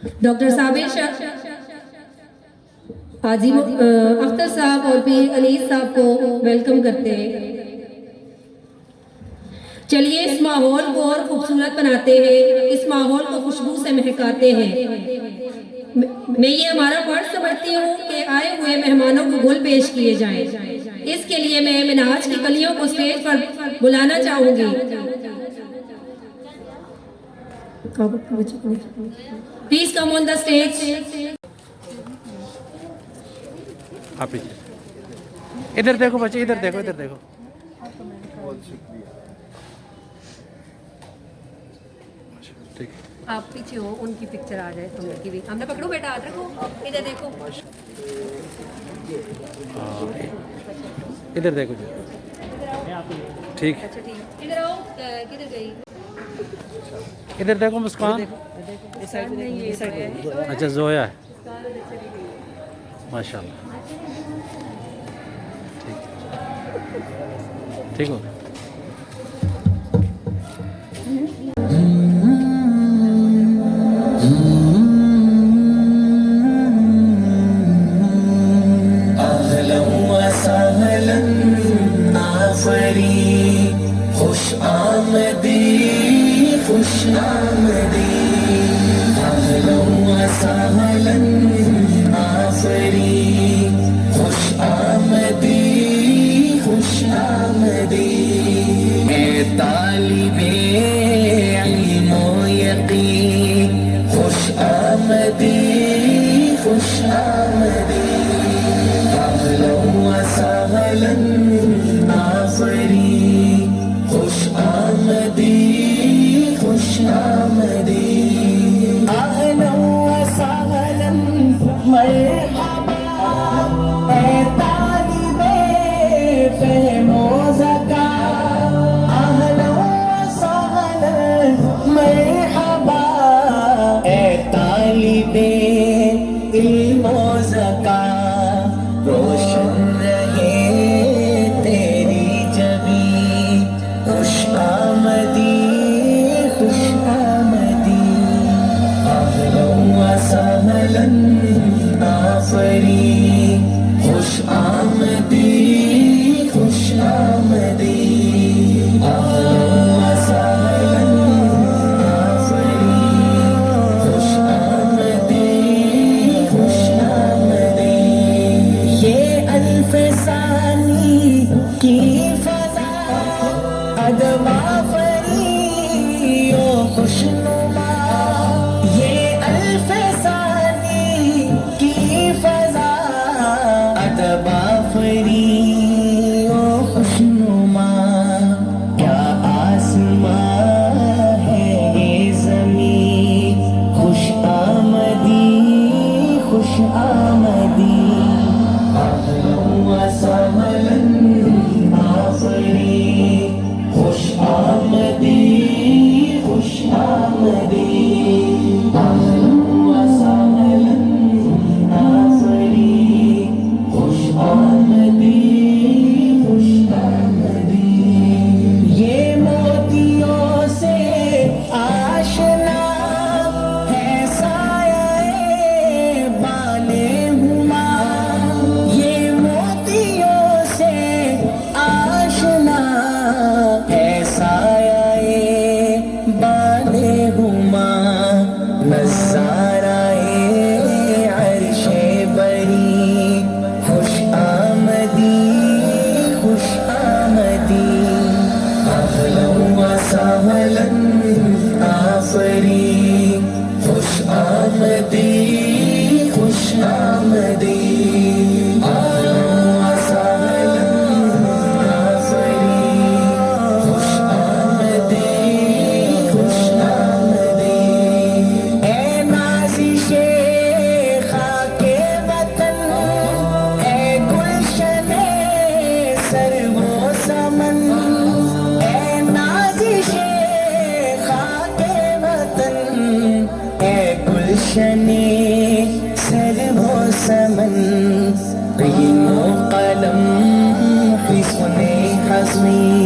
Doctor صابر شاہ حاجی اختر صاحب اور پیر انیس صاحب کو ویلکم کرتے ہیں۔ چلیے اس ماحول کو اور خوبصورت بناتے ہیں، اس ماحول کو خوشبو سے مہکاتے ہیں۔ میں یہ ہمارا فرض سمجھتی ہوں کہ آئے ہوئے مہمانوں کو گل پیش کیے جائیں۔ اس کے لیے میں منہاج کی کلیوں کو سٹیج پر بلانا چاہوں گی۔ Please come on the stage. آپ ادھر دیکھو بچے، ادھر دیکھو، ادھر دیکھو۔ ٹھیک ہے، آپ پیچھے ہو، ان کی پکچر آ جائے، تم کی بھی۔ ہم نے پکڑو بیٹا، ہاتھ رکھو، ادھر دیکھو، ادھر دیکھو جی۔ ٹھیک ہے، اچھا ٹھیک، ادھر آؤ، کدھر گئی؟ ادھر دیکھو مسکان۔ اچھا زویا ہے، ماشاء اللہ۔ ٹھیک ہو۔ خوش آمدی، خوش آمدی، اہلا و سہلا آفری، خوش آمدی، خوش آمدی، اے طالب علم و یقین، خوش آمدی، خوش آمدی، اہلا و سہلا آفری، خوش آمدی، خوش آمدی، اہلا و سہلا مرحبا، اے طالب فہم و ذکا، اہلا و سہلا مرحبا، اے طالب علم و ذکا، روشن رہے تیری جبیں، خوش آمدی، خوش آمدی، اہلا و سہلا آفری، خوش آمدی، خوش آمدی، اہلا و سہلا آفری، خوش آمدی، خوش آمدی، یہ الف ثانی کی فضا ادب آفری و خوشنما، یہ الف ثانی کی فضا ادب آفری و خوشنما، کیا آسمان ہے یہ زمین، خوش آمدی، خوش آمدی، اہلا و سہلا آفری، خوش آمدی، خوش آمدی، اہلا و سہلا آفری، خوش آمدی، خوش آمدی، یہ موتیوں سے آشنا ہے سایہ بالِ ہما، یہ موتیوں سے آشنا ہے سایہ بالِ ہما، نظارہ عرش بری، خوش آمدی، خوش آمدی، اہلا و سہلا آفری، خوش آمدی، خوش آمدی، اہلا و سہلا آفری، خوش آمدی، خوش آمدی، اے نازش خاک وطن، اے گلشن سرو و سمن، اے نازش خاک وطن، اے گلشن سرو و سمن، علم و قلم حسن حزمی،